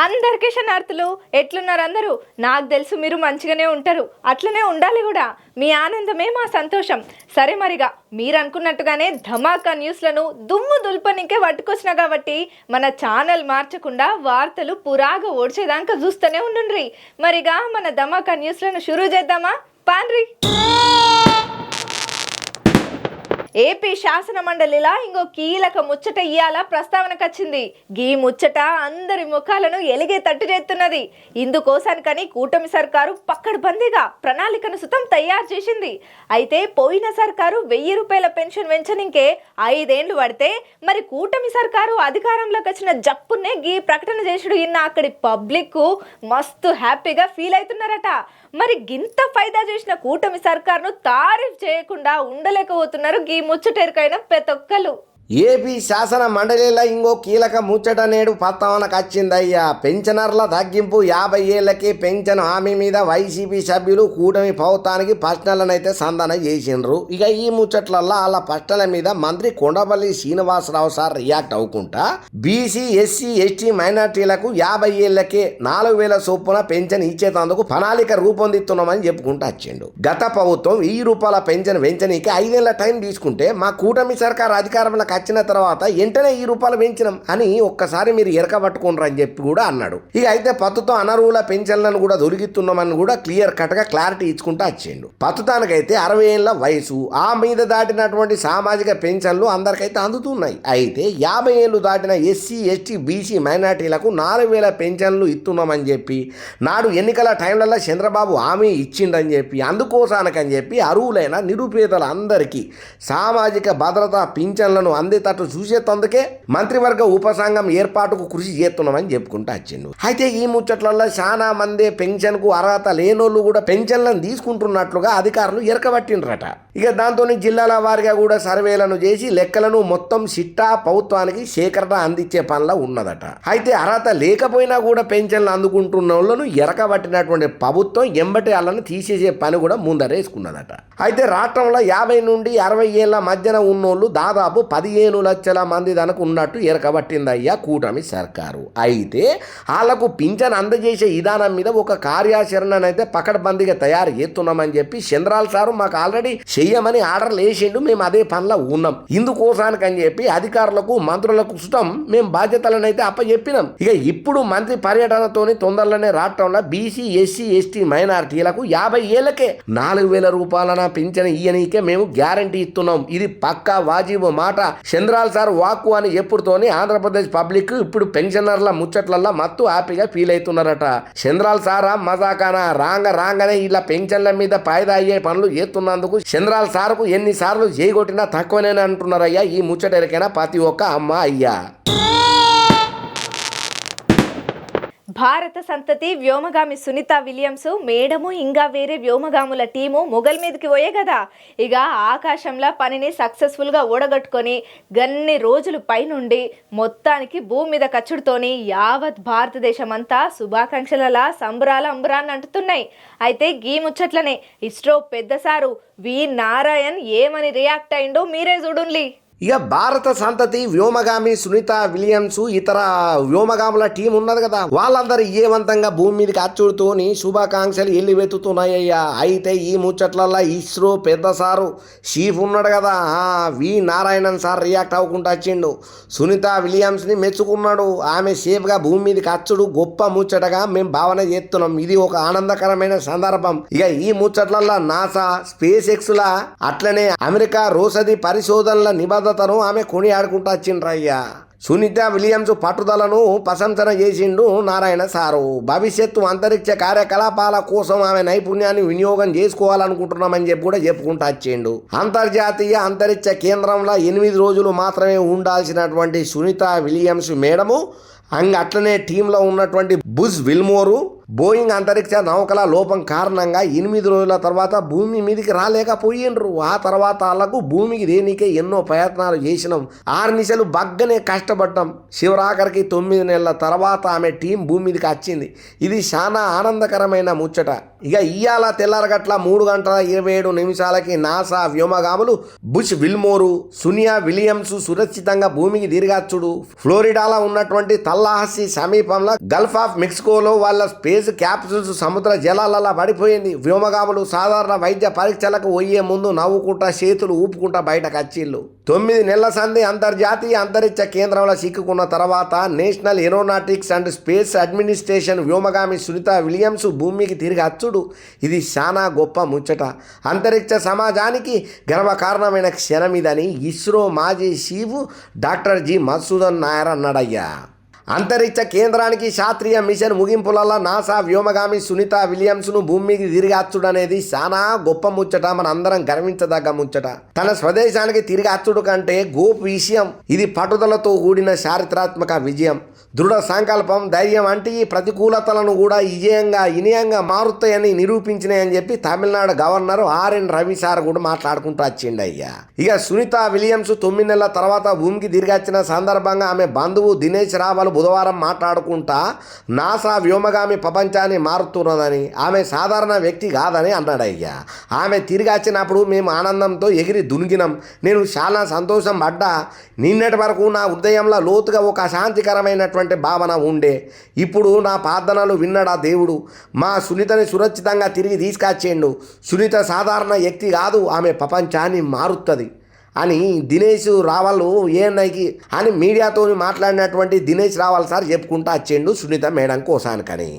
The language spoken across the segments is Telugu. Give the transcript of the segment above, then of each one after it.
అందరికీ శనార్థులు. ఎట్లున్నారు అందరూ? నాకు తెలుసు మీరు మంచిగానే ఉంటారు, అట్లనే ఉండాలి కూడా. మీ ఆనందమే మా సంతోషం. సరే మరిగా మీరు అనుకున్నట్టుగానే ధమాకా న్యూస్లను దుమ్ము దుల్పనికే పట్టుకొచ్చిన కాబట్టి మన ఛానల్ మార్చకుండా వార్తలు పురాగా ఓడ్చేదాకా చూస్తూనే ఉండుండ్రి. మరిగా మన ధమాకా న్యూస్లను షురూ చేద్దామా? పాన్రి. ఏపీ శాసన మండలిలా ఇంకో కీలక ముచ్చట ఇయ్యాల ప్రస్తావనకు వచ్చింది. గీ ముచ్చట అందరి ముఖాలను ఎలిగే తట్టు చేస్తున్నది. ఇందుకోసానికని కూటమి సర్కారు పక్కడబందీగా ప్రణాళికను సుతం తయారు చేసింది. అయితే పోయిన సర్కారు 1000 రూపాయల పెన్షన్ పెంచనికే 5 ఏళ్లు పడితే మరి కూటమి సర్కారు అధికారంలోకి వచ్చిన జప్పునే గీ ప్రకటన చేసుడు ఇన్న అక్కడి పబ్లిక్ మస్తు హ్యాపీగా ఫీల్ అవుతున్నారట. మరి గింత ఫైదా చేసిన కూటమి సర్కార్ను తారీఫ్ చేయకుండా ఉండలేకపోతున్నారు గీ ముచ్చటెరుకైన ప్రతి ఒక్కరు. ఏపీ శాసన మండలిలో ఇంకో కీలక ముచ్చట నేడు ప్రస్తావనకు వచ్చిందయ్యా. పెన్షనర్ల తగ్గింపు 50 ఏళ్లకే పెన్షన్ హామీ మీద వైసీపీ సభ్యులు కూటమి ప్రభుత్వానికి ప్రశ్నలనైతే సంధాన చేసిండ్రు. ఇక ఈ ముచ్చట్లల్లో వాళ్ళ ప్రశ్నల మీద మంత్రి కొండపల్లి శ్రీనివాసరావు సార్ రియాక్ట్ అవ్వకుండా బీసీ ఎస్సీ ఎస్టీ మైనార్టీలకు 50 ఏళ్లకే 4000 చొప్పున పెన్షన్ ఇచ్చేందుకు ప్రణాళిక రూపొందిస్తున్నామని చెప్పుకుంటూ వచ్చిండు. గత ప్రభుత్వం 1000 రూపాయల పెన్షన్ పెంచనీకి 5 ఏళ్ల టైం తీసుకుంటే మా కూటమి సర్కార్ అధికారంలో వచ్చిన తర్వాత వెంటనే 1000 రూపాయలు పెంచినాం అని ఒక్కసారి మీరు ఎరకబట్టుకున్నారు అని చెప్పి కూడా అన్నాడు. ఇక అయితే పత్తుతో అనర్హుల పెన్షన్లను కూడా దొరికిస్తున్నామని కూడా క్లియర్ కట్ గా క్లారిటీ ఇచ్చుకుంటూ వచ్చిండు. పత్తుతానికైతే 60 ఏళ్ల వయసు ఆ మీద దాటినటువంటి సామాజిక పెన్షన్లు అందరికైతే అందుతున్నాయి. అయితే 50 ఏళ్లు దాటిన ఎస్సీ ఎస్టీ బీసీ మైనార్టీలకు 4000 పెన్షన్లు ఇస్తున్నామని చెప్పి నాడు ఎన్నికల టైంలలో చంద్రబాబు హామీ ఇచ్చిండని చెప్పి అందుకోసానికని చెప్పి అర్హులైన నిరుపేదలందరికీ సామాజిక భద్రతా పింఛన్లను అందేటట్టు చూసేందుకే మంత్రివర్గ ఉపసంఘం ఏర్పాటుకు కృషి చేస్తున్నామని చెప్పుకుంటూ వచ్చిండు. అయితే ఈ ముచ్చట్లలో చాలా మంది పెన్షన్ కు అర్హత లేనోళ్ళు కూడా పెన్షన్లను తీసుకుంటున్నట్లుగా అధికారులు ఎరకబట్టిండ్రట. ఇక దాంతో జిల్లాల వారిగా కూడా సర్వేలను చేసి లెక్కలను మొత్తం సిట్టా ప్రభుత్వానికి సేకరణ అందించే పనిలో ఉన్నదట. అయితే అర్హత లేకపోయినా కూడా పెన్షన్లు అందుకుంటున్న వాళ్ళను ఎరకబట్టినటువంటి ప్రభుత్వం ఎంబటి వాళ్ళను తీసేసే పని కూడా ముందరేసుకున్నదట. అయితే రాష్ట్రంలో 50 నుండి 60 ఏళ్ల మధ్యన ఉన్నోళ్ళు దాదాపు 15 లక్షల మంది దానికి ఉన్నట్టు ఎరకబట్టిందయ్యా కూటమి సర్కారు. అయితే వాళ్లకు పింఛన్ అందజేసే విధానం మీద ఒక కార్యాచరణనైతే పకడ్బందీగా తయారు చేస్తున్నామని చెప్పి చంద్రాల్ సారు మాకు ఆల్రెడీ చెయ్యమని ఆర్డర్లు వేసిండు. మేము అదే పనిలో ఉన్నాం. ఇందుకోసానికని చెప్పి అధికారులకు మంత్రులకు సుతం మేము బాధ్యతలనైతే అప్పచెప్పినాం. ఇక ఇప్పుడు మంత్రి పర్యటనతోని తొందరలోనే రాష్ట్రంలో బీసీ ఎస్సీ ఎస్టీ మైనార్టీలకు 50 ఏళ్లకే 4000 రూపాయల పింఛన్ ఇయ్యనీకే మేము గ్యారంటీ ఇస్తున్నాం. ఇది పక్కా వాజిబు మాట. చంద్రాల్ సార్ వాక్కు అని ఎప్పుడుతోని ఆంధ్రప్రదేశ్ పబ్లిక్ ఇప్పుడు పెన్షనర్ల ముచ్చట్లల్లో మత్తు హ్యాపీగా ఫీల్ అవుతున్నారట. చంద్రాల్ సారా మజాకానా రాగానే ఇలా పెన్షన్ల మీద ఫాయిదా అయ్యే పనులు చేస్తున్నందుకు చంద్రాల్ సార్కు ఎన్నిసార్లు చేయగొట్టినా తక్కువనే అంటున్నారయ్యా ఈ ముచ్చటెరికైనా ప్రతి ఒక్క అమ్మ అయ్యా. భారత సంతతి వ్యోమగామి సునీత విలియమ్స్ మేడము ఇంకా వేరే వ్యోమగాముల టీము మొగల్ మీదకి పోయే కదా. ఇక ఆకాశంలో పనిని సక్సెస్ఫుల్గా ఓడగట్టుకొని గన్ని రోజులు పైనుండి మొత్తానికి భూమి మీద కచ్చుడుతోని యావత్ భారతదేశం అంతా శుభాకాంక్షల సంబరాల అంబరాన్ని అంటున్నాయి. అయితే గీ ముచ్చట్లనే ఇస్రో పెద్ద సారు వి నారాయణ్ ఏమని రియాక్ట్ అయిండో మీరే చూడుండి. ఇక భారత సంతతి వ్యోమగామి సునీత విలియమ్స్ ఇతర వ్యోమగాముల టీం ఉన్నది కదా, వాళ్ళందరూ ఏవంతంగా భూమి మీదకి అచ్చుడుతోని శుభాకాంక్షలు వెతుతున్నాయ్యా. అయితే ఈ ముచ్చట్లల్లో ఇస్రో పెద్ద సారు చీఫ్ ఉన్నాడు కదా వి నారాయణన్ సార్ రియాక్ట్ అవ్వకుండా వచ్చిండు. సునీత విలియమ్స్ని మెచ్చుకున్నాడు. ఆమె సేఫ్గా భూమి మీదకి అచ్చుడు గొప్ప ముచ్చటగా మేము భావన చేస్తున్నాం. ఇది ఒక ఆనందకరమైన సందర్భం. ఇక ఈ ముచ్చట్లల్లో నాసా, స్పేస్ ఎక్స్లా అట్లనే అమెరికా రోసది పరిశోధనల నిబంధనలు ఆమె కొని ఆడుకుంటూ వచ్చిండ్రయ్యా. సునీత విలియమ్స్ పట్టుదలను ప్రశంసన చేసిండు నారాయణ సారు. భవిష్యత్తు అంతరిక్ష కార్యకలాపాల కోసం ఆమె నైపుణ్యాన్ని వినియోగం చేసుకోవాలనుకుంటున్నామని చెప్పి కూడా చెప్పుకుంటూ వచ్చిండు. అంతర్జాతీయ అంతరిక్ష కేంద్రంలో 8 రోజులు మాత్రమే ఉండాల్సినటువంటి సునీత విలియమ్స్ మేడము అట్లనే టీంలో ఉన్నటువంటి బుజ్ విల్మోరు, బోయింగ్ అంతరిక్ష నౌకల లోపం కారణంగా 8 రోజుల తర్వాత భూమి మీదకి రాలేకపోయిండ్రు. ఆ తర్వాత వాళ్ళకు భూమికి దేనికే ఎన్నో ప్రయత్నాలు చేసినాం, 6 నిమిషాలు బగ్గనే కష్టపడ్డాం. శివరాఖరికి 9 నెలల తర్వాత ఆమె టీం భూమి మీదకి వచ్చింది. ఇది చాలా ఆనందకరమైన ముచ్చట. ఇక ఇయ్యాల తెల్లారగట్ల 3:27 నాసా వ్యోమగాములు బుష్ విల్మోరు, సునియా విలియమ్స్ సురక్షితంగా భూమికి తిరిగచ్చుడు. ఫ్లోరిడాలో ఉన్నటువంటి తల్లాహసి సమీపంలో గల్ఫ్ ఆఫ్ మెక్సికోలో వాళ్ళ స్పేస్ క్యాప్సూల్స్ సముద్ర జలాలలో పడిపోయింది. వ్యోమగాములు సాధారణ వైద్య పరీక్షలకు పోయే ముందు నవ్వుకుంటా చేతులు ఊపుకుంటా బయటకు వచ్చిళ్ళు. 9 నెలల సంధి అంతర్జాతీయ అంతరిక్ష కేంద్రంలో చిక్కుకున్న తర్వాత National Aeronautics and Space Administration వ్యోమగామి సునీత విలియమ్స్ భూమికి తిరిగి అచ్చుడు. ఇది చాలా గొప్ప ముచ్చట, అంతరిక్ష సమాజానికి గర్వకారణమైన క్షణమిదని ఇస్రో మాజీ chief doctor G Madhusudan Nair అన్నాడయ్యా. అంతరిక్ష కేంద్రానికి శాస్త్రీయ మిషన్ ముగింపులలో నాసా వ్యోమగామి సునీత విలియమ్స్ను భూమికి తిరిగి అచ్చుడు అనేది చాలా గొప్ప ముచ్చట, మన అందరం గర్వించదగ్గ ముచ్చట. తన స్వదేశానికి తిరిగి అచ్చుడు కంటే గొప్ప విషయం. ఇది పట్టుదలతో కూడిన చారిత్రాత్మక విజయం, దృఢ సంకల్పం, ధైర్యం వంటి ప్రతికూలతలను కూడా విజయంగా మారుతాయని నిరూపించినాయని చెప్పి Tamil Nadu governor RN Ravi sir కూడా మాట్లాడుకుంటూ వచ్చిండు అయ్యా. ఇక సునీత విలియమ్స్ 9 నెలల తర్వాత భూమికి తిరిగి వచ్చిన సందర్భంగా ఆమె బంధువు దినేష్ రావల్ బుధవారం మాట్లాడుకుంటా నాసా వ్యోమగామి ప్రపంచాన్ని మారుతున్నదని, ఆమె సాధారణ వ్యక్తి కాదని అన్నాడయ్యా. ఆమె తిరిగి వచ్చినప్పుడు మేము ఆనందంతో ఎగిరి దునిగినాం. నేను చాలా సంతోషం పడ్డా. నిన్నటి వరకు నా హృదయంలో లోతుగా ఒక శాంతికరమైనటువంటి భావన ఉండే. ఇప్పుడు నా ప్రార్థనలు విన్నాడా దేవుడు. మా సునీతని సురక్షితంగా తిరిగి తీసుకొచ్చేయండు. సునీత సాధారణ వ్యక్తి కాదు, ఆమె ప్రపంచాన్ని మారుతుంది అని దినేష్ రావల్ ఏఎన్ఐకి అని మీడియాతో మాట్లాడినటువంటి దినేష్ రావల్ సార్ చెప్పుకుంటూ వచ్చిండు సునీత మేడం కోసానికని.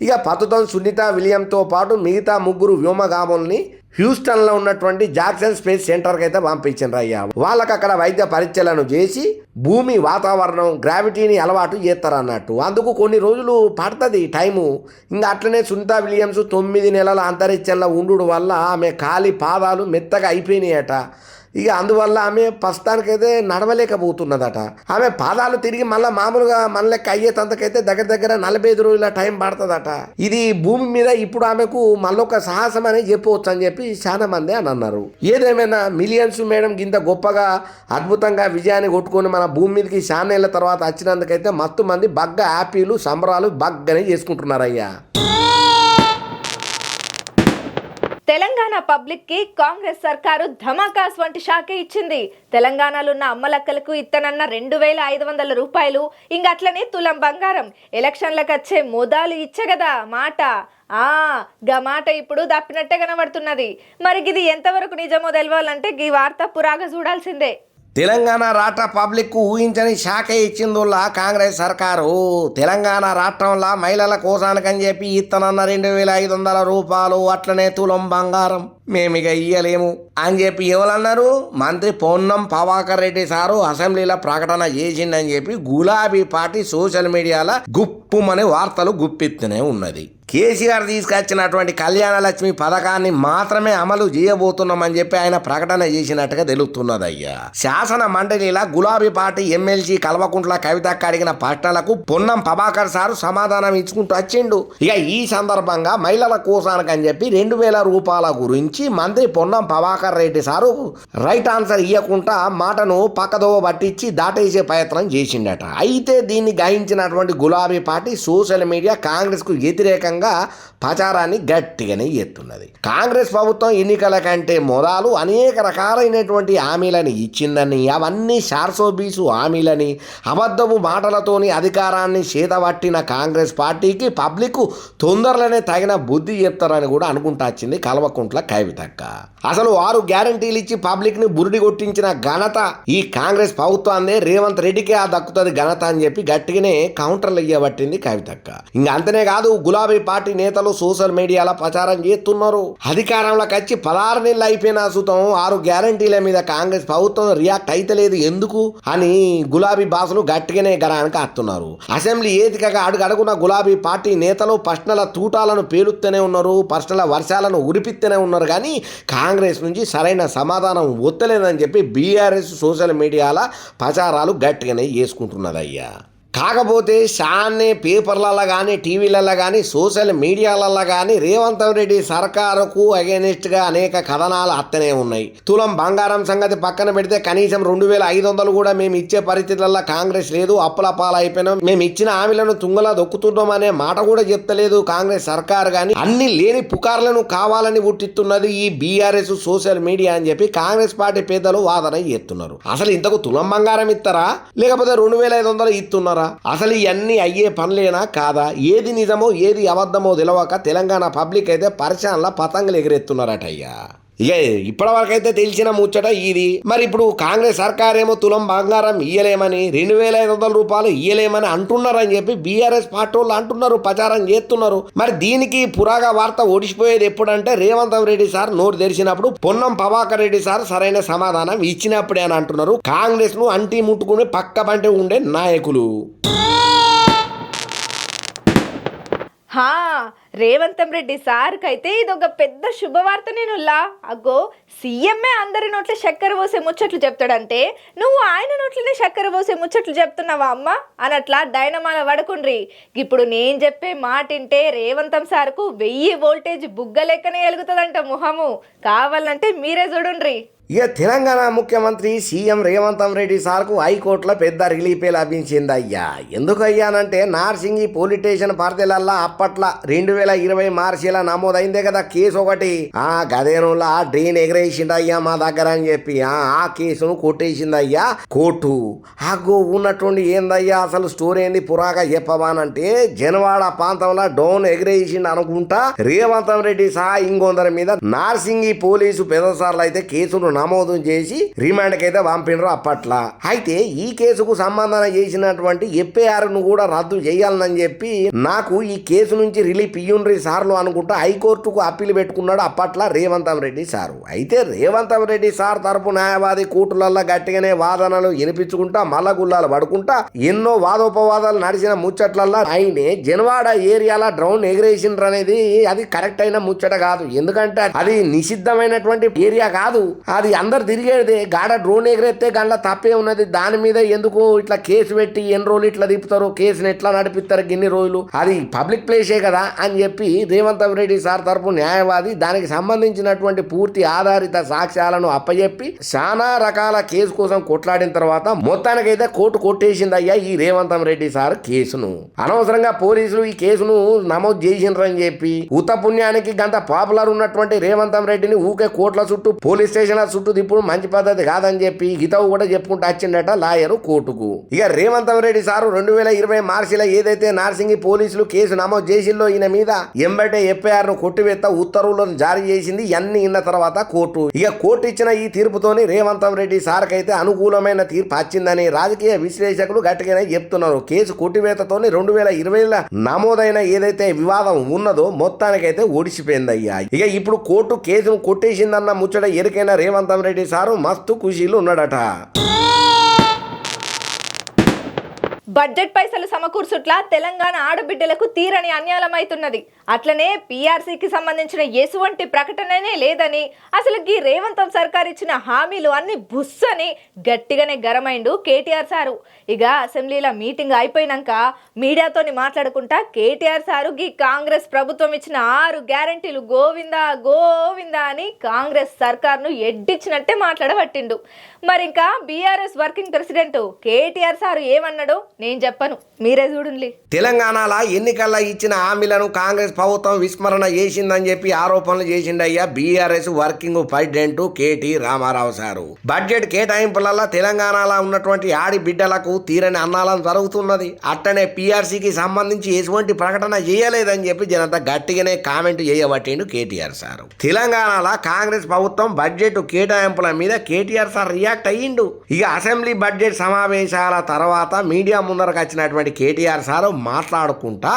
ఇక ప్రస్తుతం సునీత విలియంతో పాటు మిగతా 3 వ్యోమగాముల్ని హ్యూస్టన్లో ఉన్నటువంటి జాక్సన్ స్పేస్ సెంటర్కి అయితే పంపించారు అయ్యా. వాళ్ళకి అక్కడ వైద్య పరీక్షలను చేసి భూమి వాతావరణం గ్రావిటీని అలవాటు చేస్తారన్నట్టు. అందుకు కొన్ని రోజులు పడుతుంది టైము. ఇంకా అట్లనే సునీత విలియమ్స్ 9 నెలల అంతరిక్షంలో ఉండు వల్ల ఆమె కాలి పాదాలు మెత్తగా అయిపోయినాయట. ఇక అందువల్ల ఆమె ప్రస్తుతానికైతే నడవలేకపోతున్నదట. ఆమె పాదాలు తిరిగి మళ్ళీ మామూలుగా మన లెక్క అయ్యేతంతకైతే దగ్గర 45 రోజుల టైం పడుతుందట. ఇది భూమి మీద ఇప్పుడు ఆమెకు మళ్ళొక సాహసం అనేది చెప్పవచ్చు అని చెప్పి చాలా మంది అని అన్నారు. ఏదేమైనా మిలియన్స్ మేడం ఇంత గొప్పగా అద్భుతంగా విజయాన్ని కొట్టుకొని మన భూమి మీదకి చాలా నెలల తర్వాత వచ్చినందుకైతే మస్తు మంది బగ్గా హ్యాపీలు సంబరాలు బగ్గనే చేసుకుంటున్నారయ్యా. తెలంగాణ పబ్లిక్ కి కాంగ్రెస్ సర్కారు ధమాకాస్ వంటి షాకే ఇచ్చింది. తెలంగాణలో ఉన్న అమ్మలక్కలకు ఇత్తనన్న 2500 రూపాయలు, ఇంకట్లనే తులం బంగారం, ఎలక్షన్లకు వచ్చే మోదాలు ఇచ్చగదా మాట. గా మాట ఇప్పుడు దప్పినట్టే కనబడుతున్నది. మరి ఇది ఎంతవరకు నిజమో తెలవాలంటే ఈ వార్త పురాగా చూడాల్సిందే. తెలంగాణ రాష్ట్ర పబ్లిక్ ఊహించని శాఖ ఇచ్చిందుల్లా కాంగ్రెస్ సర్కారు. తెలంగాణ రాష్ట్రంలో మహిళల కోసానికని చెప్పి ఇత్తనన్న 2500 రూపాయలు, అట్లనే తులం బంగారం మేమిక ఇయ్యలేము అని చెప్పి ఎవరన్నారు? మంత్రి పొన్నం ప్రభాకర్ రెడ్డి సారు అసెంబ్లీలో ప్రకటన చేసిండని చెప్పి గులాబీ పార్టీ సోషల్ మీడియాలో గుప్పుమనే వార్తలు గుప్పిస్తూనే ఉన్నది. కేసీఆర్ తీసుకొచ్చినటువంటి కళ్యాణ లక్ష్మి పథకాన్ని మాత్రమే అమలు చేయబోతున్నామని చెప్పి ఆయన ప్రకటన చేసినట్టుగా తెలుస్తున్నది అయ్యా. శాసన మండలిలో గులాబీ పార్టీ ఎమ్మెల్సీ కల్వకుంట్ల కవితక్క అడిగిన ప్రశ్నలకు పొన్నం ప్రభాకర్ సారు సమాధానం ఇచ్చుకుంటూ వచ్చిండు. ఇక ఈ సందర్భంగా మహిళల కోసానికని చెప్పి 2000 రూపాయల గురించి మంత్రి Ponnam Prabhakar Reddy sir right answer ఇవ్వకుండా మాటను పక్కదోవ పట్టించి దాటేసే ప్రయత్నం చేసిండట. అయితే దీన్ని గ్రహించినటువంటి గులాబీ పార్టీ సోషల్ మీడియా కాంగ్రెస్ కు వ్యతిరేకంగా ప్రచారాన్ని గట్టిగానే ఎత్తున్నది. కాంగ్రెస్ ప్రభుత్వం ఎన్నికల కంటే మొదలు అనేక రకాలైనటువంటి హామీలని ఇచ్చిందని, అవన్నీ శార్సోబీసు హామీలని, అబద్ధపు మాటలతోని అధికారాన్ని చేతబట్టిన కాంగ్రెస్ పార్టీకి పబ్లిక్ తొందరలోనే తగిన బుద్ధి చెప్తారని కూడా అనుకుంటా వచ్చింది కల్వకుంట్ల కవితక్క. అసలు 6 గ్యారంటీలు ఇచ్చి పబ్లిక్ ని బురిడి కొట్టించిన ఘనత ఈ కాంగ్రెస్ ప్రభుత్వాన్ని రేవంత్ రెడ్డికే దక్కుతుంది ఘనత అని చెప్పి గట్టిగానే కౌంటర్లు ఇవ్వబట్టింది కవితక్క. ఇంకా అంతనే కాదు, గులాబీ పార్టీ నేతలు సోషల్ మీడియాలో ప్రచారం చేస్తున్నారు. అధికారంలోకి వచ్చి 16 నెలలు అయిపోయిన సుతం 6 గ్యారంటీల మీద కాంగ్రెస్ ప్రభుత్వం రియాక్ట్ అయితలేదు ఎందుకు అని గులాబీ బాసులు గట్టిగానే గరానికి వస్తున్నారు. అసెంబ్లీ ఏదికగా అడుగడుగున గులాబీ పార్టీ నేతలు ప్రశ్నల తూటాలను పేలుస్తూనే ఉన్నారు, ప్రశ్నల వర్షాలను ఉరిపిస్తూనే ఉన్నారు. కానీ కాంగ్రెస్ నుంచి సరైన సమాధానం వత్తలేదని చెప్పి బీఆర్ఎస్ సోషల్ మీడియాలో ప్రచారాలు గట్టిగానే చేసుకుంటున్నదయ్యా. కాకపోతే షాన్నే పేపర్లలో కానీ టీవీలలో కానీ సోషల్ మీడియాలలో కానీ రేవంత్ రెడ్డి సర్కారుకు అగెనిస్ట్గా అనేక కథనాలు అత్తనే ఉన్నాయి. తులం బంగారం సంగతి పక్కన పెడితే కనీసం 2500 కూడా మేము ఇచ్చే పరిస్థితులలో కాంగ్రెస్ లేదు, అప్పుల పాలైపోయినాం, మేము ఇచ్చిన హామీలను తుంగలా దొక్కుతున్నాం అనే మాట కూడా చెప్తలేదు కాంగ్రెస్ సర్కారు. కానీ అన్ని లేని పుకార్లను కావాలని పుట్టిస్తున్నది ఈ బీఆర్ఎస్ సోషల్ మీడియా అని చెప్పి కాంగ్రెస్ పార్టీ పెద్దలు వాదన చేస్తున్నారు. అసలు ఇంతకు తులం బంగారం ఇస్తారా లేకపోతే 2500 ఇస్తున్నారా? అసలు ఇవన్నీ అయ్యే పనులేనా కాదా? ఏది నిజమో ఏది అబద్ధమో తెలవక తెలంగాణ పబ్లిక్ అయితే పరిశానలా పతంగులు ఎగిరెత్తున్నారట. అయ్యా ఇక ఇప్పటి వరకు అయితే తెలిసిన ముచ్చట ఇది. మరి ఇప్పుడు కాంగ్రెస్ సర్కార్ ఏమో తులం బంగారం ఇయ్యలేమని 2500 రూపాయలు ఇయ్యలేమని అంటున్నారని చెప్పి బీఆర్ఎస్ పార్టీ వాళ్ళు అంటున్నారు, ప్రచారం చేస్తున్నారు. మరి దీనికి పురాగా వార్త ఓడిసిపోయేది ఎప్పుడంటే రేవంత్ రెడ్డి సార్ నోరు తెరిచినప్పుడు, పొన్నం ప్రభాకర్ రెడ్డి సార్ సరైన సమాధానం ఇచ్చినప్పుడే అని అంటున్నారు కాంగ్రెస్ ను అంటి ముట్టుకుని పక్క పంటే ఉండే నాయకులు. రేవంత్ రెడ్డి సార్కి అయితే ఇదొక పెద్ద శుభవార్త. నేనుల్లా అగ్గో సీఎంఏ అందరి నోట్ల చక్కెర పోసే ముచ్చట్లు చెప్తాడంటే నువ్వు ఆయన నోట్లనే చక్కెర పోసే ముచ్చట్లు చెప్తున్నావా అమ్మ అనట్లా డైనమాల పడుకుండ్రి. ఇప్పుడు నేను చెప్పే మాట వింటే రేవంత్ సార్కు 1000 వోల్టేజ్ బుగ్గ లెక్కనే వెలుగుతుందంట ముఖము. కావాలంటే మీరే చూడుండ్రి. ఇక తెలంగాణ ముఖ్యమంత్రి సీఎం రేవంత్ రెడ్డి సార్కు హైకోర్టులో పెద్ద రిలీఫే లభించింది అయ్యా. ఎందుకు అయ్యానంటే నార్సింగి పోలీస్ స్టేషన్ పరిధిలల్లా అప్పట్లో 2020 మార్చిలో నమోదైందే కదా కేసు ఒకటి. గదేనులా డ్రైన్ ఎగరేసిండు అయ్యా మా దగ్గర అని చెప్పి ఆ కేసును కొట్టేసింది అయ్యా కోర్టు. ఉన్నట్టుండి ఏందయ్యా అసలు స్టోరీ ఏంది పురాగా చెప్పవానంటే, జనవాడ ప్రాంతంలో డోన్ ఎగరేసిండు అనుకుంటా రేవంత్ రెడ్డి సహా ఇంకొందరి మీద నార్సింగి పోలీసు పెద్దసార్లు అయితే కేసును నమోదు చేసి రిమాండ్కి అయితే పంపినరు అప్పట్లా. అయితే ఈ కేసుకు సంబంధం చేసినటువంటి ఎఫ్ఐఆర్ ను కూడా రద్దు చేయాలని చెప్పి నాకు ఈ కేసు నుంచి రిలీఫ్ ఇయ్యుండ్రి సార్లు అనుకుంటా హైకోర్టుకు అప్పీల్ పెట్టుకున్నాడు అప్పట్లా రేవంత్ రెడ్డి సారు. అయితే రేవంత్ రెడ్డి సార్ తరపు న్యాయవాది కోర్టులల్లో గట్టిగానే వాదనలు వినిపించుకుంటా మల్లగుల్లాలు పడుకుంటా ఎన్నో వాదోపవాదాలు నడిచిన ముచ్చట్లల్లో ఆయనే జనవాడ ఏరియాలో డ్రోన్ ఎగరేసిండ్రు అనేది అది కరెక్ట్ అయిన ముచ్చట కాదు. ఎందుకంటే అది నిషిద్ధమైనటువంటి ఏరియా కాదు, అది అందరు తిరిగేది. గాడ డ్రోన్ ఎగరేస్తే గండ్ల తప్పే ఉన్నది. దాని మీద ఎందుకు ఇట్లా కేసు పెట్టి ఎన్ని రోజులు ఇట్లా తిప్పుతారు, కేసుని ఎట్లా నడిపిస్తారు ఇన్ని రోజులు, అది పబ్లిక్ ప్లేసే కదా అని చెప్పి రేవంత్ రెడ్డి సార్ తరపు న్యాయవాది దానికి సంబంధించినటువంటి పూర్తి ఆధారిత సాక్ష్యాలను అప్పచెప్పి చాలా రకాల కేసు కోసం కొట్లాడిన తర్వాత మొత్తానికైతే కోర్టు కొట్టేసింది అయ్యా ఈ రేవంత్ రెడ్డి సార్ కేసును. అనవసరంగా పోలీసులు ఈ కేసును నమోదు చేసిండ్రని చెప్పి ఉత్త పుణ్యానికి గంత పాపులర్ ఉన్నటువంటి రేవంత్ రెడ్డిని ఊకే కోర్టుల చుట్టూ పోలీస్ స్టేషన్ చుట్టూ తిప్పుడు మంచి పద్ధతి కాదని చెప్పి హితవు కూడా చెప్పుకుంటూ వచ్చిండట లాయరు కోర్టుకు. ఇక రేవంత్ రెడ్డి సారు 2020 మార్చిలో ఏదైతే నార్సింగి పోలీసులు కేసు నమోదు చేసిందో ఈయన మీద ఎంబటే ఎఫ్ఐఆర్ ను కొట్టివేత్త ఉత్తర్వులను జారీ చేసింది. ఇవన్నీ ఇన్న తర్వాత కోర్టు కోర్టు ఇచ్చిన ఈ తీర్పుతోని రేవంత్ రెడ్డి సార్కి అయితే అనుకూలమైన తీర్పు వచ్చిందని రాజకీయ విశ్లేషకులు గట్టిగానే చెప్తున్నారు. కేసు కొట్టివేతతోని 2020లో నమోదైన ఏదైతే వివాదం ఉన్నదో మొత్తానికైతే ఓడిసిపోయిందయ్యా. ఇక ఇప్పుడు కోర్టు కేసును కొట్టేసిందన్న ముచ్చట ఎరికైన రేవంత్ రెడ్డి సారు మస్తు ఖుషీలు ఉన్నాడట. బడ్జెట్ పైసలు సమకూర్చుట్లా తెలంగాణ ఆడబిడ్డలకు తీరని అన్యాయమైతున్నది. అట్లనే పీఆర్సీకి సంబంధించిన ఎటువంటి ప్రకటననే లేదని, అసలు ఈ రేవంత్ సర్కార్ ఇచ్చిన హామీలు అన్ని బుస్సని గట్టిగానే గరమైండు కేటీఆర్ సారు. ఇక అసెంబ్లీలో మీటింగ్ అయిపోయినాక మీడియాతోని మాట్లాడుకుంటా కేటీఆర్ సారు ఈ కాంగ్రెస్ ప్రభుత్వం ఇచ్చిన 6 గ్యారంటీలు గోవిందా గోవిందా అని కాంగ్రెస్ సర్కార్ను ఎడ్డిచ్చినట్టే మాట్లాడబట్టిండు. మరి ఇంకా BRS working president KTR sir ఏమన్నాడు నేను చెప్పను, మీరే చూడండి. తెలంగాణలో ఎన్నికల్లో ఇచ్చిన హామీలను కాంగ్రెస్ ప్రభుత్వం విస్మరణ చేసిందని చెప్పి ఆరోపణలు చేసిండయ్యా BRS working president KT Ramarao sir. Budget కేటాయింపులలో తెలంగాణలో ఉన్నటువంటి ఆడి బిడ్డలకు తీరని అన్నాలను జరుగుతున్నది. అట్టనే పీఆర్సీకి సంబంధించి ఎటువంటి ప్రకటన చేయలేదని చెప్పి జనంతా గట్టిగానే కామెంట్ చేయబట్టిండు కేటీఆర్ సారు. తెలంగాణలో కాంగ్రెస్ ప్రభుత్వం బడ్జెట్ కేటాయింపుల మీద కేటీఆర్ సార్ రియాక్ట్ అయ్యిండు. ఇక అసెంబ్లీ బడ్జెట్ సమావేశాల తర్వాత మీడియా ముందరకు వచ్చినటువంటి కేటీఆర్ సారు మాట్లాడుకుంటా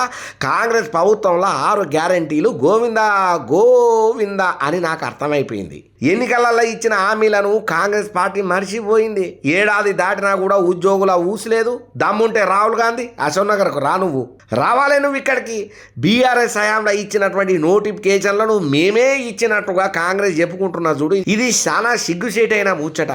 కాంగ్రెస్ ప్రభుత్వంలో 6 గ్యారంటీలు గోవిందా గోవిందా అని నాకు అర్థమైపోయింది. ఎన్నికలలో ఇచ్చిన హామీలను కాంగ్రెస్ పార్టీ మర్చిపోయింది. ఏడాది దాటినా కూడా ఉద్యోగుల ఊసలేదు. దమ్ముంటే రాహుల్ గాంధీ అశోక్నగర్కు రా, నువ్వు రావాలే, నువ్వు ఇక్కడికి. బీఆర్ఎస్ హయాంలో ఇచ్చినటువంటి నోటిఫికేషన్లను మేమే ఇచ్చినట్టుగా కాంగ్రెస్ చెప్పుకుంటున్నా చూడు, ఇది చాలా సిగ్గుసేటైన ముచ్చట.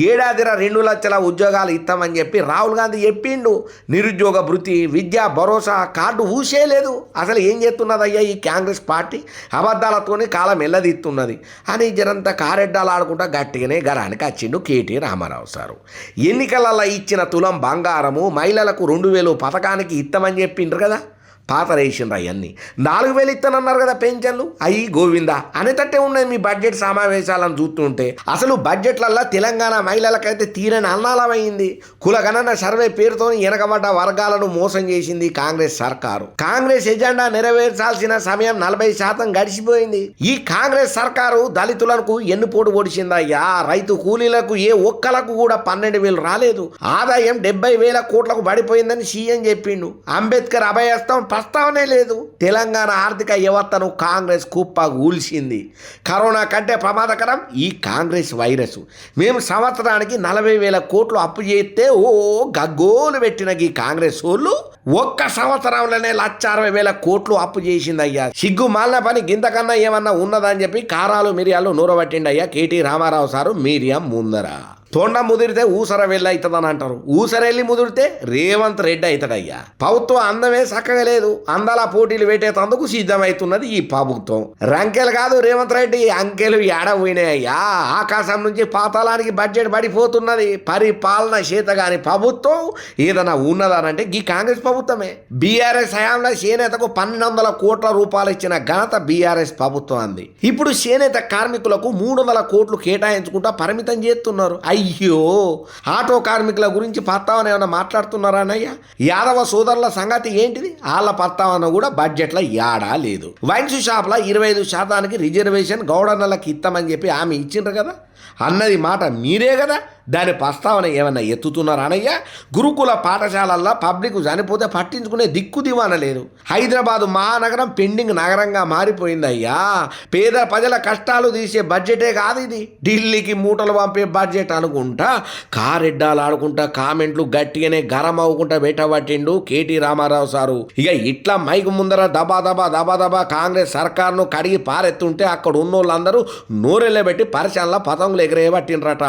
ఏడాదిరా 2 లక్షల ఉద్యోగాలు ఇస్తామని చెప్పి రాహుల్ గాంధీ చెప్పిండు. నిరుద్యోగ భృతి విద్యా భరోసా కార్డు ఊసేయలేదు. అసలు ఏం చేస్తున్నదయ్యా ఈ కాంగ్రెస్ పార్టీ? అబద్ధాలతోనే కాలం ఎల్లదీస్తున్నది అని జనంతా కారెడ్డాలు ఆడుకుంటా గట్టిగానే గరానికి వచ్చిండు కేటీ రామారావు సారు. ఎన్నికలలో ఇచ్చిన తులం బంగారము మహిళలకు 2000 పథకానికి ఇస్తామని చెప్పిండ్రు కదా, పాత రేషన్ అవన్నీ 4000 ఇస్తానన్నారు కదా పెన్షన్లు, అయ్యి గోవిందా అనేటట్టే ఉన్నది మీ బడ్జెట్ సమావేశాలను చూస్తుంటే. అసలు బడ్జెట్లల్లో తెలంగాణ మహిళలకైతే తీరని అన్నాలమైంది. కులగణన సర్వే పేరుతో వెనకబడ్డ వర్గాలను మోసం చేసింది కాంగ్రెస్ సర్కారు. కాంగ్రెస్ ఎజెండా నెరవేర్చాల్సిన సమయం 40% గడిచిపోయింది. ఈ కాంగ్రెస్ సర్కారు దళితులకు ఎన్నుపోటు పొడిచిందయ్యా. రైతు కూలీలకు ఏ ఒక్కలకు కూడా 12,000 రాలేదు. ఆదాయం 70,000 కోట్లకు పడిపోయిందని సీఎం చెప్పిండు. అంబేద్కర్ అభయస్థం ప్రస్తావనే లేదు. తెలంగాణ ఆర్థిక వ్యవస్థను కాంగ్రెస్ కుప్ప కూల్చింది. కరోనా కంటే ప్రమాదకరం ఈ కాంగ్రెస్ వైరస్. మేము సంవత్సరానికి 40,000 కోట్లు అప్పు చేస్తే గగ్గోలు పెట్టిన ఈ కాంగ్రెస్ వాళ్ళు ఒక్క సంవత్సరంలోనే 1,60,000 కోట్లు అప్పు చేసిందయ్యా. సిగ్గు మాలిన పని గింతకన్నా ఏమన్నా ఉన్నదని చెప్పి కారాలు మిరియాలు నూరబట్టిండయ్యా కేటీ రామారావు సారు మీడియం ముందర. తొండ ముదిరితే ఊసర వెళ్ళి అవుతుందని అంటారు. ఊసరెళ్ళి ముదిరితే రేవంత్ రెడ్డి అవుతాడయ్యా. ప్రభుత్వం అందమే చక్కగా లేదు. అందాల పోటీలు పెట్టేందుకు సిద్ధమవుతున్నది ఈ ప్రభుత్వం. రంకెలు కాదు రేవంత్ రెడ్డి, అంకెలు ఏడపోయినాయ్యా. ఆకాశం నుంచి పాతాళానికి బడ్జెట్ పడిపోతున్నది. పరిపాలన చేతగాని ప్రభుత్వం ఏదైనా ఉన్నదానంటే ఈ కాంగ్రెస్ ప్రభుత్వమే. బీఆర్ఎస్ హయాంలో చేనేతకు 1,200 కోట్ల రూపాయలు ఇచ్చిన ఘనత బీఆర్ఎస్ ప్రభుత్వం అంది. ఇప్పుడు చేనేత కార్మికులకు 300 కోట్లు కేటాయించుకుంటా పరిమితం చేస్తున్నారు. అయ్యో, ఆటో కార్మికుల గురించి ప్రస్తావన ఏమైనా మాట్లాడుతున్నారా అన్నయ్య? యాదవ సోదరుల సంగతి ఏంటిది? వాళ్ళ ప్రస్తావన కూడా బడ్జెట్లో యాడా లేదు. వైన్స్ షాప్లో 25% రిజర్వేషన్ గౌడన్నలకు ఇస్తామని చెప్పి ఆమె ఇచ్చిండ్రు కదా, అన్నది మాట మీరే కదా. దాని ప్రస్తావన ఏమన్నా ఎత్తుతున్నారా అనయ్య? గురుకుల పాఠశాలల్లో పబ్లిక్ చనిపోతే పట్టించుకునే దిక్కు దివాన లేదు. హైదరాబాదు మహానగరం పెండింగ్ నగరంగా మారిపోయిందయ్యా. పేద ప్రజల కష్టాలు తీసే బడ్జెటే కాదు ఇది. ఢిల్లీకి మూటలు పంపే బడ్జెట్ అనుకుంటా కారెడ్డాలు ఆడుకుంటా కామెంట్లు గట్టిగానే గరం అవ్వకుండా పెట్టబట్టిండు కేటీ రామారావు సారు. ఇక ఇట్లా మైకు ముందర దబా దబా దబా దబా కాంగ్రెస్ సర్కారును కడిగి పారెత్తుంటే అక్కడ ఉన్నోళ్ళందరూ నోరెళ్ళబెట్టి పరిశాల పతంగులు ఎగరేయబట్టిండ్రట.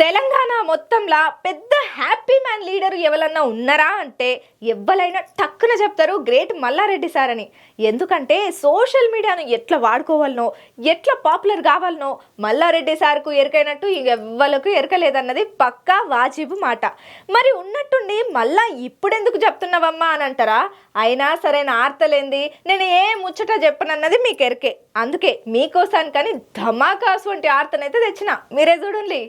తెలంగాణ మొత్తంలో పెద్ద హ్యాపీ మ్యాన్ లీడర్ ఎవరన్నా ఉన్నారా అంటే ఎవ్వరైనా టక్కున చెప్తారు గ్రేట్ మల్లారెడ్డి సార్ అని. ఎందుకంటే సోషల్ మీడియాను ఎట్లా వాడుకోవాలనో, ఎట్లా పాపులర్ కావాలనో మల్లారెడ్డి సార్కు ఎరకైనట్టు ఎవ్వలకు ఎరకలేదన్నది పక్కా వాజిబు మాట. మరి ఉన్నట్టుండి మళ్ళా ఇప్పుడెందుకు చెప్తున్నావమ్మా అని అంటారా? అయినా సరైన ఆర్తలేంది, నేను ఏ ముచ్చట చెప్పనన్నది మీకు ఎరికే. అందుకే మీకోసానికని ధమాకాసు వంటి ఆర్తనైతే తెచ్చిన, మీరే చూడండి.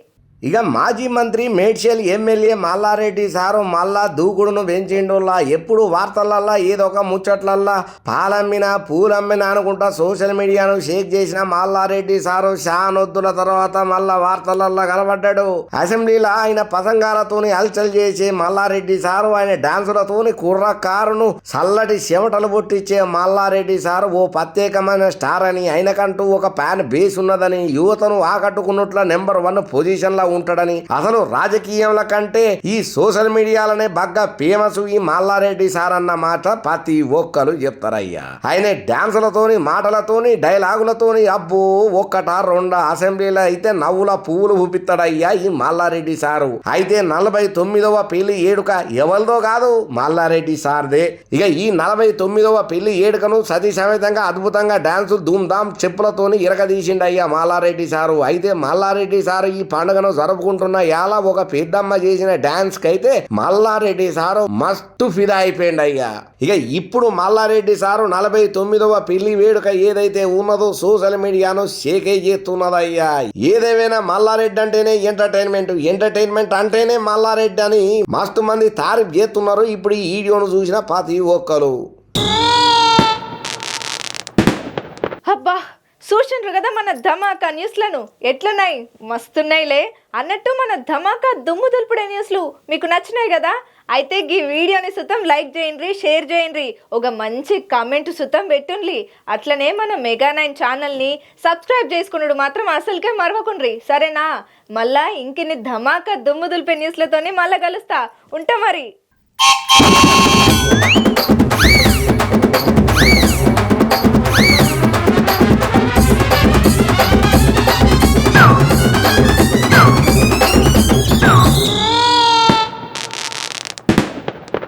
ఇక మాజీ మంత్రి మేడ్చల్ ఎమ్మెల్యే మల్లారెడ్డి సారు మళ్ళా దూకుడును పెంచిండులా. ఎప్పుడు వార్తలల్లా ఏదో ఒక ముచ్చట్లల్లా పాలమ్మినా పూలమ్మినా అనుకుంటా సోషల్ మీడియాను షేక్ చేసిన మల్లారెడ్డి సారు షానొద్దుల తర్వాత మళ్ళా వార్తలల్లా కనబడ్డాడు. అసెంబ్లీలో ఆయన ప్రసంగాలతోని హల్చల్ చేసే మల్లారెడ్డి సారు, ఆయన డాన్సులతోని కుర్రకారును చల్లటి చెమటలు పుట్టించే మల్లారెడ్డి సారు ఓ ప్రత్యేకమైన స్టార్ అని, ఆయనకంటూ ఒక ఫ్యాన్ బేస్ ఉన్నదని, యువతను ఆకట్టుకున్నట్ల నెంబర్ 1 పొజిషన్లో ఉంటాడని, అసలు రాజకీయంల కంటే ఈ సోషల్ మీడియాలనే బాగా ఫేమస్ ఈ మల్లారెడ్డి సార్ అన్న మాట ప్రతి ఒక్కరు చెప్తారయ్యా. ఆయన డాన్సులతోని మాటలతోని డైలాగులతోని అబ్బో ఒక్కటా రెండా అసెంబ్లీలో అయితే నవ్వుల పువ్వులు ఊపిస్తాడయ్యా ఈ మల్లారెడ్డి సారు. అయితే 49వ పెళ్లి ఏడుక ఎవరిదో కాదు, మల్లారెడ్డి సార్దే. ఇక ఈ 49వ పెళ్లి ఏడుకను సతీ సమేతంగా అద్భుతంగా డాన్సులు ధూమ్ధామ్ చెప్పులతోని ఇరగదీసిండయ్యా మల్లారెడ్డి సారు. అయితే మల్లారెడ్డి సారు ఈ పండుగను జరుపుకుంటున్న ఎలా ఒక పెద్దమ్మ చేసిన డాన్స్ కి అయితే మల్లారెడ్డి సారు మస్తు ఫిదా అయిపోయింది అయ్యా. ఇక ఇప్పుడు మల్లారెడ్డి సారు 49వ పెళ్లి వేడుక ఏదైతే ఉన్నదో సోషల్ మీడియాను షేకే చేస్తున్నదయ్యా. ఏదేమైనా మల్లారెడ్డి అంటేనే ఎంటర్టైన్మెంట్ అంటేనే మల్లారెడ్డి అని మస్తు మంది తారీఫ్ చేస్తున్నారు ఇప్పుడు ఈ వీడియోను చూసిన ప్రతి ఒక్కరు. అబ్బా, చూసిండ్రు కదా మన ధమాకా న్యూస్లను ఎట్లున్నాయి? మస్తున్నాయిలే అన్నట్టు మన ధమాకా దుమ్ము దులుపుడే న్యూస్లు మీకు నచ్చినాయి కదా? అయితే ఈ వీడియోని సుతం లైక్ చేయండి, షేర్ చేయండి, ఒక మంచి కామెంట్ సుతం పెట్టుండ్లి. అట్లనే మన మెగా9 ఛానల్ని సబ్స్క్రైబ్ చేసుకున్నాడు మాత్రం అసలుకే మరవకుండ్రి, సరేనా? మళ్ళా ఇంకిన్ని ధమాకా దుమ్ము దులిపే న్యూస్లతోని మళ్ళా కలుస్తా. ఉంటా మరి.